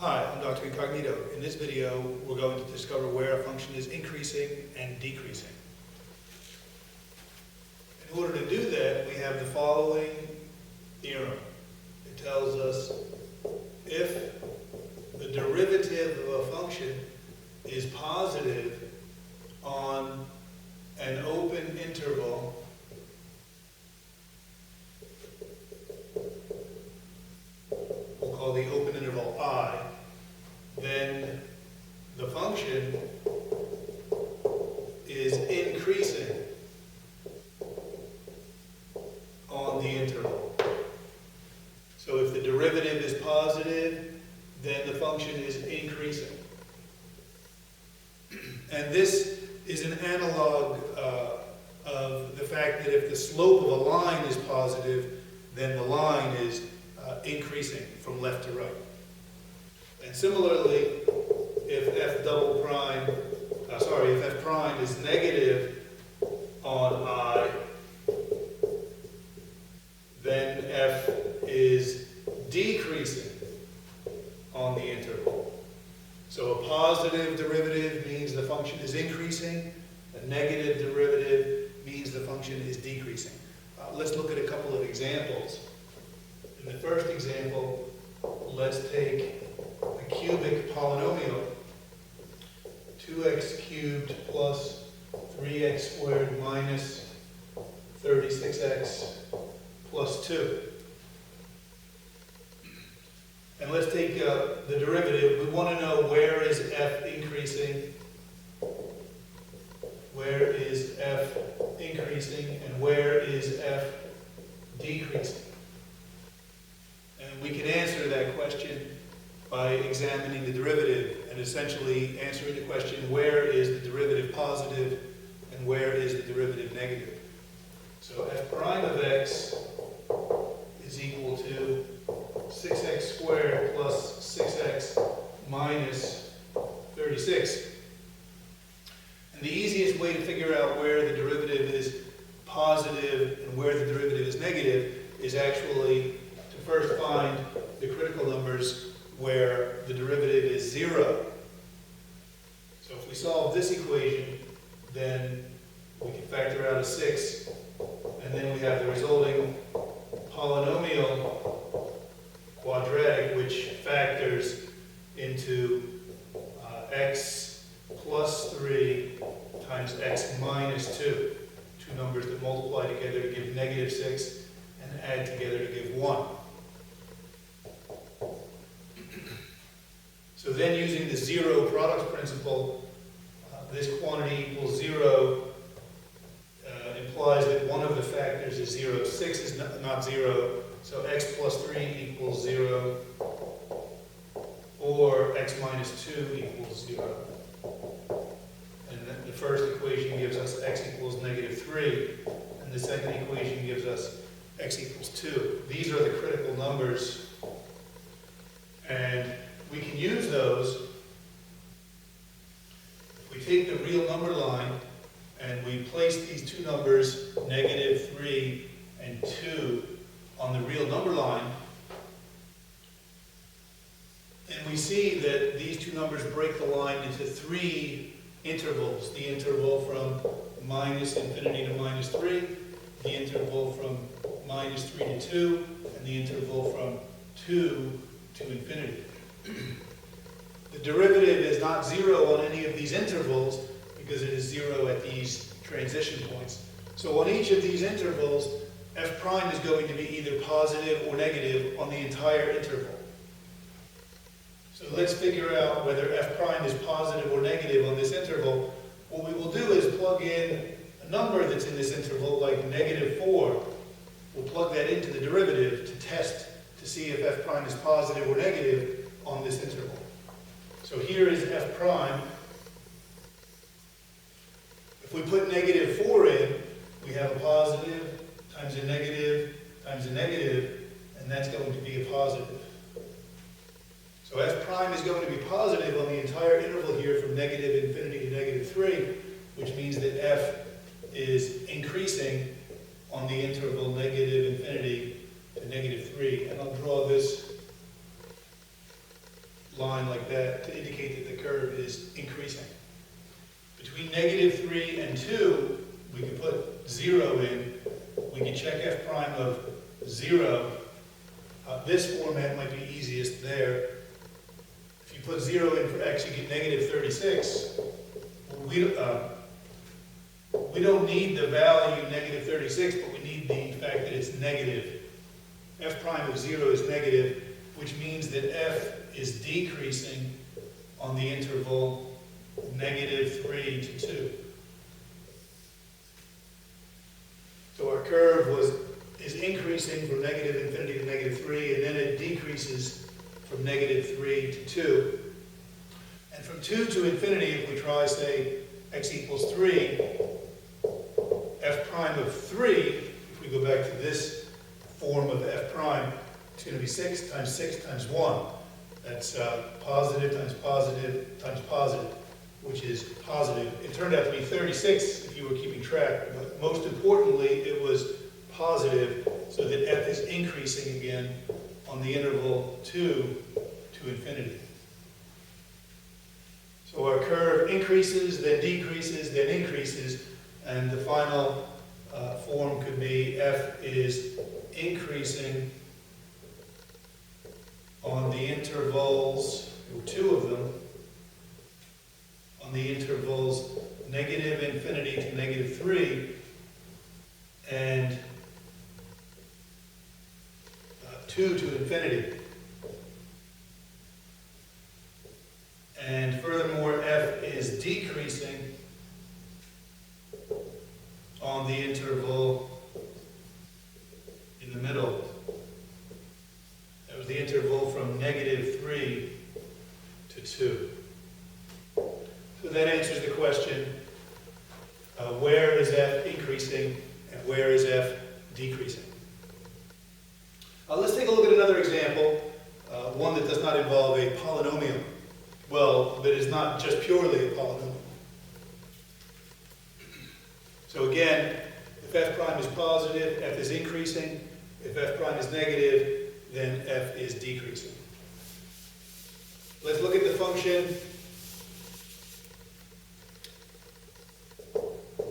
Hi, I'm Dr. Incognito. In this video, we're going to discover where a function is increasing and decreasing. In order to do that, we have the following theorem. It tells us if the derivative of a function is positive on an open interval, we'll call the open interval I, then the function is increasing on the interval. So if the derivative is positive, then the function is increasing. And this is an analog of the fact that if the slope of a line is positive, then the line is increasing from left to right. And similarly, if f prime is negative on I, then f is decreasing on the interval. So a positive derivative means the function is increasing. A negative derivative means the function is decreasing. Let's look at a couple of examples. In the first example, let's take a cubic polynomial, 2x cubed plus 3x squared minus 36x plus 2. And let's take the derivative. We want to know where is f increasing, where is f increasing, and where is f decreasing. And we can answer that question by examining the derivative and essentially answering the question, where is the derivative positive and where is the derivative negative? So f prime of x is equal to 6x squared plus 6x minus 36. And the easiest way to figure out where the derivative is positive and where the derivative is negative is actually to first find the critical numbers where the derivative is 0. So if we solve this equation, then we can factor out a 6, and then we have the resulting polynomial quadratic, which factors into x plus 3 times x minus 2. Two numbers that multiply together to give negative 6 and add together to give 1. So then using the zero products principle, this quantity equals 0 implies that one of the factors is 0. 6 is not 0, so x plus 3 equals 0, or x minus 2 equals 0. And the first equation gives us x equals negative 3, and the second equation gives us x equals 2. These are the critical numbers, and we can use those. If we take the real number line and we place these two numbers, negative 3 and 2, on the real number line, and we see that these two numbers break the line into 3 intervals. The interval from minus infinity to minus 3, the interval from minus 3 to 2, and the interval from 2 to infinity. The derivative is not 0 on any of these intervals because it is 0 at these transition points. So on each of these intervals, f prime is going to be either positive or negative on the entire interval. So let's figure out whether f prime is positive or negative on this interval. What we will do is plug in a number that's in this interval, like negative 4. We'll plug that into the derivative to test to see if f prime is positive or negative on this interval. So here is f prime. If we put negative 4 in, we have a positive times a negative times a negative, and that's going to be a positive. So f prime is going to be positive on the entire interval here from negative infinity to negative 3, which means that f is increasing on the interval negative infinity to negative 3. And I'll draw this line like that to indicate that the curve is increasing. Between -3 and 2, we can put 0 in. We can check f prime of 0. This format might be easiest there. If you put 0 in for x, you get -36. We don't need the value -36, but we need the fact that it's negative. F prime of 0 is negative, which means that f is decreasing on the interval -3 to 2. So our curve is increasing from -infinity to -3, and then it decreases from -3 to 2. And from 2 to infinity, if we try, say, x equals 3, f prime of 3, if we go back to this form of f prime, it's going to be 6 times 1. That's positive times positive times positive, which is positive. It turned out to be 36 if you were keeping track, but most importantly, it was positive, so that f is increasing again on the interval 2 to infinity. So our curve increases, then decreases, then increases, and the final form could be f is increasing on the intervals, there were 2 of them, on the intervals -infinity to -3 and 2 to infinity. And furthermore, f is decreasing on the interval in the middle. That was the interval from -3 to 2. So that answers the question, where is f increasing and where is f decreasing? Let's take a look at another example, one that does not involve a polynomial. Well, that is not just purely a polynomial. So again, if f prime is positive, f is increasing. If f prime is negative, then f is decreasing. Let's look at the function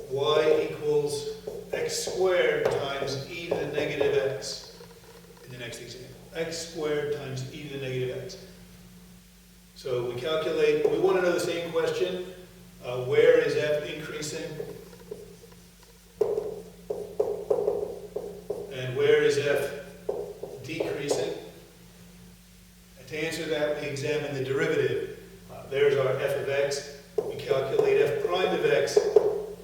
y equals x squared times e to the negative x in the next example. X squared times e to the negative x. So we calculate, we want to know the same question. Where is f increasing? And where is f decreasing? And to answer that, we examine the derivative. There's our f of x. We calculate f prime of x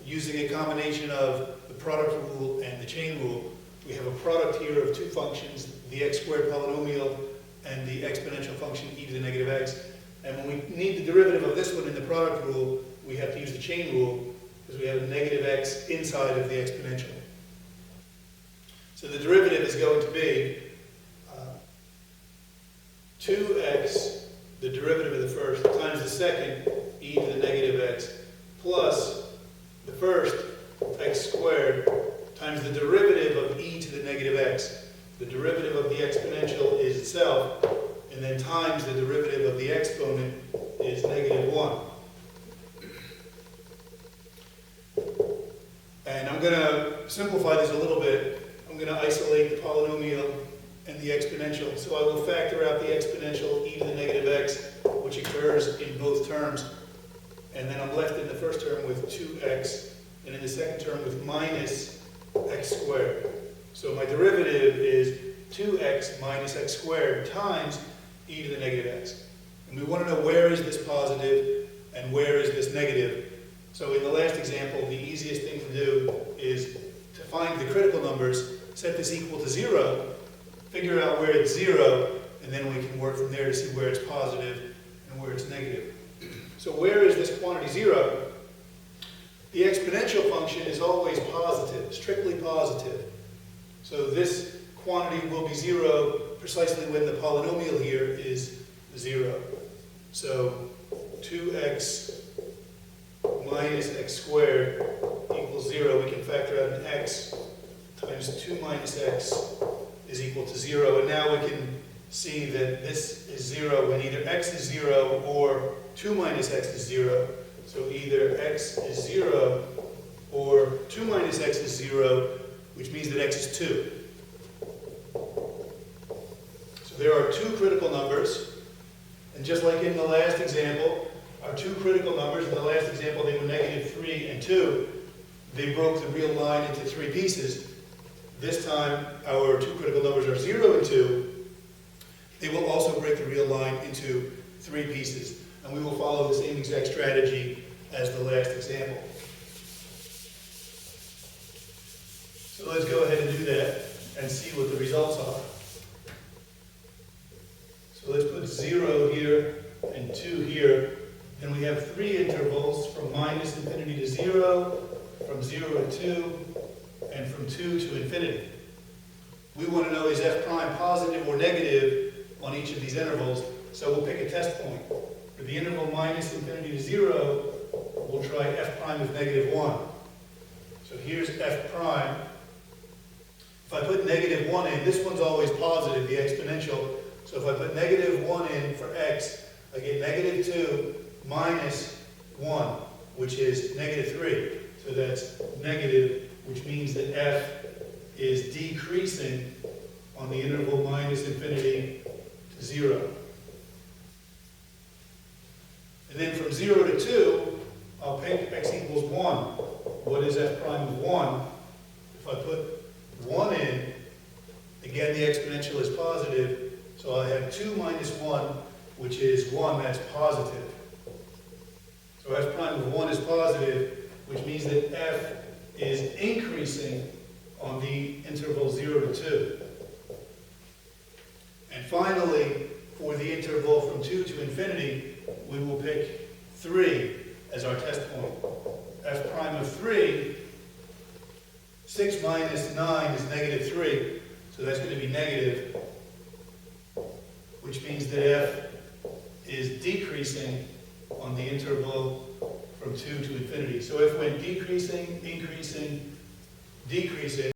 using a combination of the product rule and the chain rule. We have a product here of 2 functions, the x squared polynomial and the exponential function e to the negative x. And when we need the derivative of this one in the product rule, we have to use the chain rule because we have a negative x inside of the exponential. So the derivative is going to be 2x, the derivative of the first, times the second, e to the negative x, plus the first, x squared, times the derivative of e to the negative x. The derivative of the exponential is itself, and then times the derivative of the exponent is -1. And I'm going to simplify this a little bit. I'm going to isolate the polynomial and the exponential. So I will factor out the exponential e to the negative x, which occurs in both terms. And then I'm left in the first term with 2x, and in the second term with minus x squared. So my derivative is 2x minus x squared times e to the negative x. And we want to know where is this positive and where is this negative. So in the last example, the easiest thing to do is to find the critical numbers, set this equal to 0, figure out where it's 0, and then we can work from there to see where it's positive and where it's negative. So where is this quantity 0? The exponential function is always positive, strictly positive. So this quantity will be 0 precisely when the polynomial here is 0. So 2x minus x squared equals 0. We can factor out an x times 2 minus x is equal to 0. And now we can see that this is 0 when either x is 0 or 2 minus x is 0. So either x is 0 or 2 minus x is 0, which means that x is 2. So there are two critical numbers, and just like in the last example, our two critical numbers, in the last example they were negative 3 and 2, they broke the real line into three pieces. This time our two critical numbers are 0 and 2. They will also break the real line into three pieces, and we will follow the same exact strategy as the last example. So let's go ahead and do that and see what the results are. So let's put 0 here and 2 here, and we have three intervals from minus infinity to 0, from 0 to 2, and from 2 to infinity. We want to know, is f prime positive or negative on each of these intervals, so we'll pick a test point. For the interval minus infinity to 0, we'll try f prime of negative 1. So here's f prime. If I put negative 1 in, this one's always positive, the exponential. So if I put negative 1 in for x, I get negative 2 minus 1, which is negative 3. So that's negative, which means that f is decreasing on the interval minus infinity to 0. And then from 0 to 2, I'll pick x equals 1. What is f prime of 1? If I put 1 in, again the exponential is positive, so I have 2 minus 1, which is 1, that's positive. So f prime of 1 is positive, which means that f is increasing on the interval 0 to 2. And finally, for the interval from 2 to infinity, we will pick 3 as our test point. F prime of 3, 6 minus 9 is negative 3, so that's going to be negative, which means that f is decreasing on the interval from 2 to infinity. So if when decreasing, increasing, decreasing,